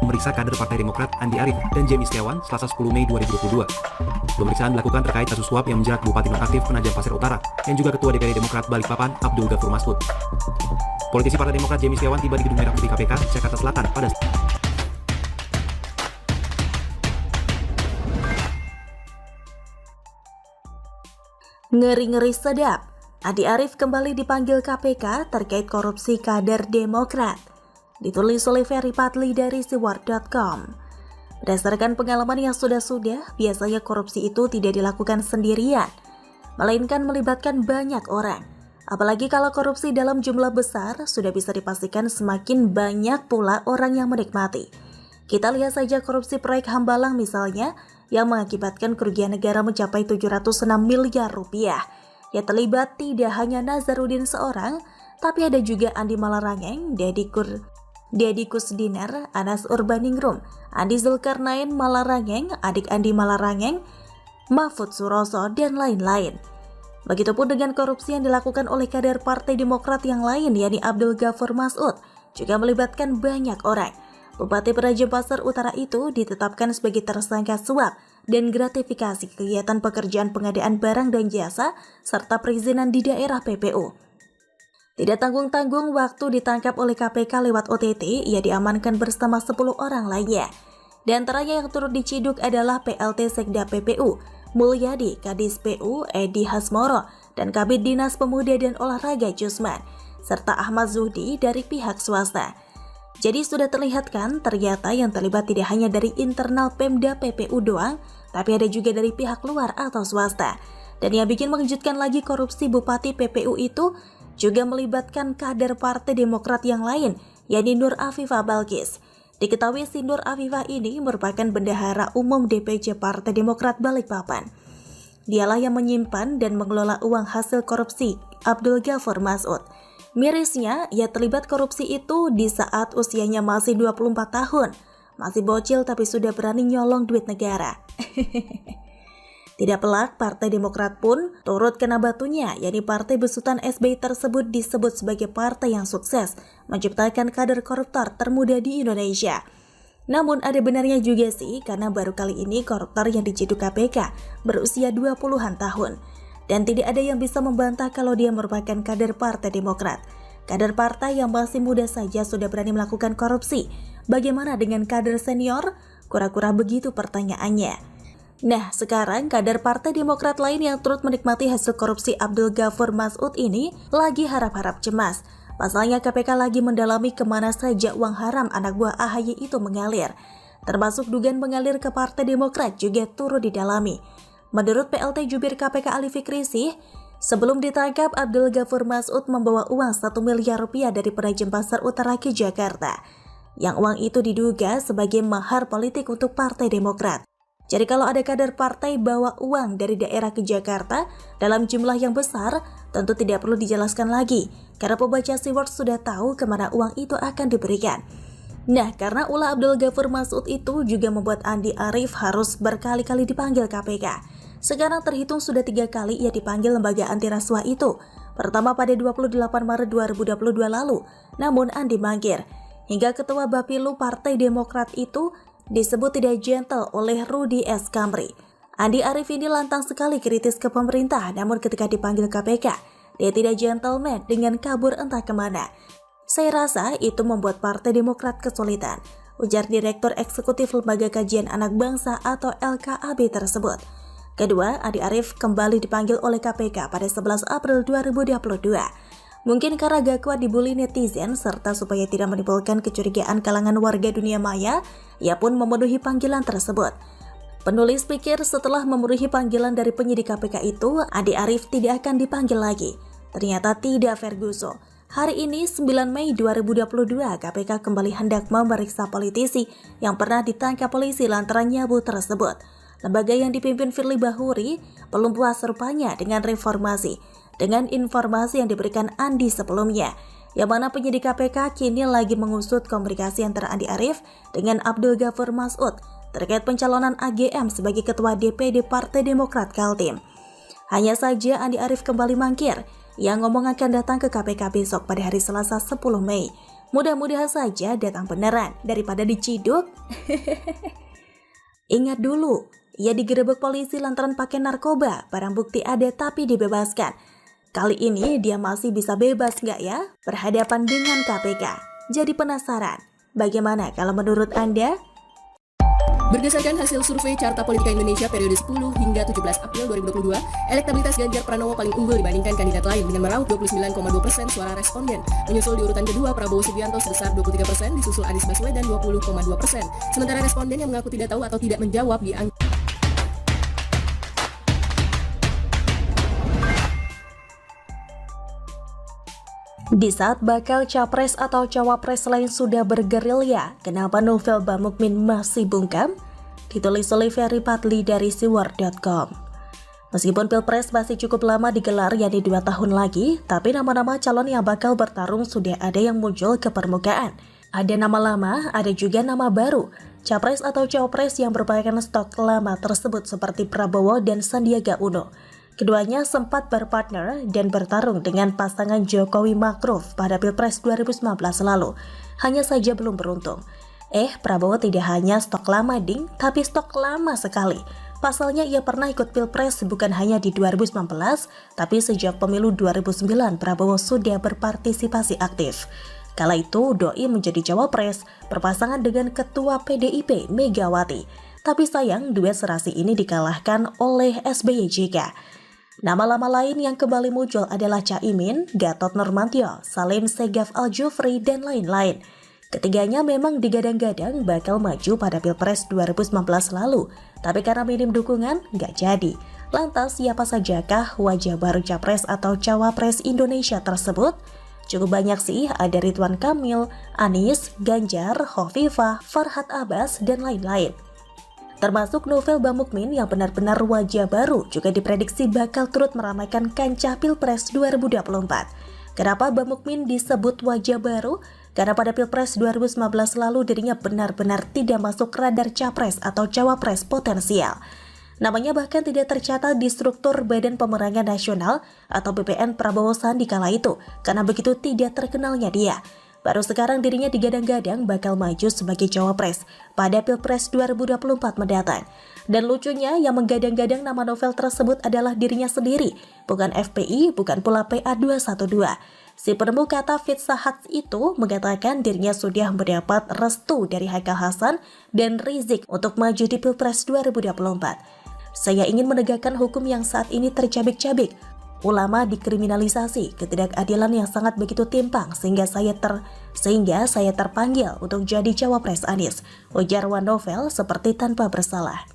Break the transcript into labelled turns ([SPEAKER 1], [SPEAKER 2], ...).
[SPEAKER 1] memeriksa kader Partai Demokrat Andi Arief dan Jemi Setiawan Selasa 10 Mei 2022. Pemeriksaan dilakukan terkait kasus suap yang menjerat Bupati Nonaktif Penajam Pasir Utara yang juga Ketua DPD Demokrat Balikpapan Abdul Ghafur Masud. Politisi Partai Demokrat Jemi Setiawan tiba di Gedung Merah Putih KPK, Jakarta Selatan pada
[SPEAKER 2] Ngeri-ngeri sedap, Andi Arief kembali dipanggil KPK terkait korupsi kader Demokrat. Ditulis oleh Ferry Padli dari siwar.com. Berdasarkan pengalaman yang sudah-sudah, biasanya korupsi itu tidak dilakukan sendirian, melainkan melibatkan banyak orang. Apalagi kalau korupsi dalam jumlah besar, sudah bisa dipastikan semakin banyak pula orang yang menikmati. Kita lihat saja korupsi proyek Hambalang misalnya, yang mengakibatkan kerugian negara mencapai 706 miliar rupiah. Yang terlibat tidak hanya Nazarudin seorang, tapi ada juga Andi Malarangeng, Deddy Kusdiner, Anas Urbaningrum, Andi Zulkarnain Malarangeng, adik Andi Malarangeng, Mahfud Suroso, dan lain-lain. Begitupun dengan korupsi yang dilakukan oleh kader Partai Demokrat yang lain, yakni Abdul Ghafur Masud, juga melibatkan banyak orang. Bupati Penajam Pasir Utara itu ditetapkan sebagai tersangka suap dan gratifikasi kegiatan pekerjaan pengadaan barang dan jasa serta perizinan di daerah PPU. Tidak tanggung-tanggung waktu ditangkap oleh KPK lewat OTT, ia diamankan bersama 10 orang lainnya. Di antaranya yang turut diciduk adalah PLT Sekda PPU, Mulyadi, Kadis PU, Edi Hasmoro, dan Kabid Dinas Pemuda dan Olahraga Jusman, serta Ahmad Zuhdi dari pihak swasta. Jadi sudah terlihat kan, ternyata yang terlibat tidak hanya dari internal Pemda PPU doang, tapi ada juga dari pihak luar atau swasta. Dan yang bikin mengejutkan lagi, korupsi Bupati PPU itu juga melibatkan kader Partai Demokrat yang lain, yakni Nur Afifah Balkis. Diketahui si Nur Afifah ini merupakan bendahara umum DPC Partai Demokrat Balikpapan. Dialah yang menyimpan dan mengelola uang hasil korupsi Abdul Ghafur Masud. Mirisnya, ia terlibat korupsi itu di saat usianya masih 24 tahun. Masih bocil tapi sudah berani nyolong duit negara. Tidak pelak, Partai Demokrat pun turut kena batunya, yakni partai besutan SBY tersebut disebut sebagai partai yang sukses menciptakan kader koruptor termuda di Indonesia. Namun ada benarnya juga sih, karena baru kali ini koruptor yang diciduk KPK berusia 20-an tahun. Dan tidak ada yang bisa membantah kalau dia merupakan kader Partai Demokrat. Kader partai yang masih muda saja sudah berani melakukan korupsi. Bagaimana dengan kader senior? Kura-kura begitu pertanyaannya. Nah, sekarang kader Partai Demokrat lain yang turut menikmati hasil korupsi Abdul Ghafur Masud ini lagi harap-harap cemas. Pasalnya KPK lagi mendalami kemana saja uang haram anak buah AHY itu mengalir. Termasuk dugaan mengalir ke Partai Demokrat juga turut didalami. Menurut PLT Jubir KPK Ali Fikri sih, sebelum ditangkap Abdul Ghafur Masud membawa uang 1 miliar rupiah dari Penajam Pasir Utara ke Jakarta. Yang uang itu diduga sebagai mahar politik untuk Partai Demokrat. Jadi kalau ada kader partai bawa uang dari daerah ke Jakarta dalam jumlah yang besar, tentu tidak perlu dijelaskan lagi, karena pembaca Siwar sudah tahu kemana uang itu akan diberikan. Nah, karena ulah Abdul Ghafur Masud itu juga membuat Andi Arief harus berkali-kali dipanggil KPK. Sekarang terhitung sudah 3 kali ia dipanggil lembaga anti rasuah itu. Pertama pada 28 Maret 2022 lalu, namun Andi mangkir. Hingga Ketua Bapilu Partai Demokrat itu disebut tidak gentle oleh Rudy S. Kamri. Andi Arief ini lantang sekali kritis ke pemerintah, namun ketika dipanggil KPK, dia tidak gentleman dengan kabur entah kemana. Saya rasa itu membuat Partai Demokrat kesulitan, ujar Direktur Eksekutif Lembaga Kajian Anak Bangsa atau LKAB tersebut. Kedua, Andi Arief kembali dipanggil oleh KPK pada 11 April 2022. Mungkin karena gak kuat dibully netizen serta supaya tidak menimbulkan kecurigaan kalangan warga dunia maya, ia pun memenuhi panggilan tersebut. Penulis pikir setelah memenuhi panggilan dari penyidik KPK itu, Andi Arief tidak akan dipanggil lagi. Ternyata tidak, Ferguson. Hari ini 9 Mei 2022, KPK kembali hendak memeriksa politisi yang pernah ditangkap polisi lantaran nyabu tersebut. Lembaga yang dipimpin Firly Bahuri belum puas rupanya dengan reformasi. Dengan informasi yang diberikan Andi sebelumnya, yang mana penyidik KPK kini lagi mengusut komunikasi antara Andi Arief dengan Abdul Ghafur Masud terkait pencalonan AGM sebagai Ketua DPD Partai Demokrat Kaltim. Hanya saja Andi Arief kembali mangkir, yang ngomong akan datang ke KPK besok pada hari Selasa 10 Mei. Mudah-mudahan saja datang beneran daripada diciduk. Ingat dulu, ia digerebek polisi lantaran pakai narkoba, barang bukti ada tapi dibebaskan. Kali ini dia masih bisa bebas nggak ya berhadapan dengan KPK? Jadi penasaran, bagaimana kalau menurut Anda?
[SPEAKER 3] Berdasarkan hasil survei Carta Politika Indonesia periode 10 hingga 17 April 2022, elektabilitas Ganjar Pranowo paling unggul dibandingkan kandidat lain dengan meraup 29,2% suara responden. Menyusul di urutan kedua Prabowo Subianto sebesar 23%, disusul Anies Baswedan 20,2%. Sementara responden yang mengaku tidak tahu atau tidak menjawab di angka
[SPEAKER 2] Di saat bakal capres atau cawapres lain sudah bergerilya, kenapa novel Bamukmin masih bungkam? Ditulis oleh Ferry Patli dari siwar.com. Meskipun Pilpres masih cukup lama digelar, yakni 2 tahun lagi, tapi nama-nama calon yang bakal bertarung sudah ada yang muncul ke permukaan. Ada nama lama, ada juga nama baru. Capres atau cawapres yang merupakan stok lama tersebut seperti Prabowo dan Sandiaga Uno. Keduanya sempat berpartner dan bertarung dengan pasangan Jokowi Ma'ruf pada Pilpres 2019 lalu. Hanya saja belum beruntung. Prabowo tidak hanya stok lama ding, tapi stok lama sekali. Pasalnya ia pernah ikut Pilpres bukan hanya di 2019, tapi sejak pemilu 2009 Prabowo sudah berpartisipasi aktif. Kala itu doi menjadi cawapres berpasangan dengan Ketua PDIP Megawati. Tapi sayang duet serasi ini dikalahkan oleh SBY JK. Nama lama lain yang kembali muncul adalah Caimin, Gatot Nurmantio, Salim Segaf Al-Jufri, dan lain-lain. Ketiganya memang digadang-gadang bakal maju pada Pilpres 2019 lalu, tapi karena minim dukungan, nggak jadi. Lantas siapa sajakah wajah baru capres atau cawapres Indonesia tersebut? Cukup banyak sih, ada Ridwan Kamil, Anies, Ganjar, Hovifah, Farhad Abbas, dan lain-lain. Termasuk novel Bamukmin yang benar-benar wajah baru juga diprediksi bakal turut meramaikan kancah Pilpres 2024. Kenapa Bamukmin disebut wajah baru? Karena pada Pilpres 2019 lalu dirinya benar-benar tidak masuk radar capres atau cawapres potensial. Namanya bahkan tidak tercatat di struktur Badan Pemenangan Nasional atau BPN Prabowo Sandi kala itu, karena begitu tidak terkenalnya dia. Baru sekarang dirinya digadang-gadang bakal maju sebagai cawapres pada Pilpres 2024 mendatang. Dan lucunya yang menggadang-gadang nama novel tersebut adalah dirinya sendiri, bukan FPI, bukan pula PA212. Si penemu kata Pizza Hut itu mengatakan dirinya sudah mendapat restu dari Haikal Hasan dan Rizik untuk maju di Pilpres 2024. Saya ingin menegakkan hukum yang saat ini tercabik-cabik. Ulama dikriminalisasi, ketidakadilan yang sangat begitu timpang sehingga saya terpanggil untuk jadi cawapres Anies, ujar One Novel seperti tanpa bersalah.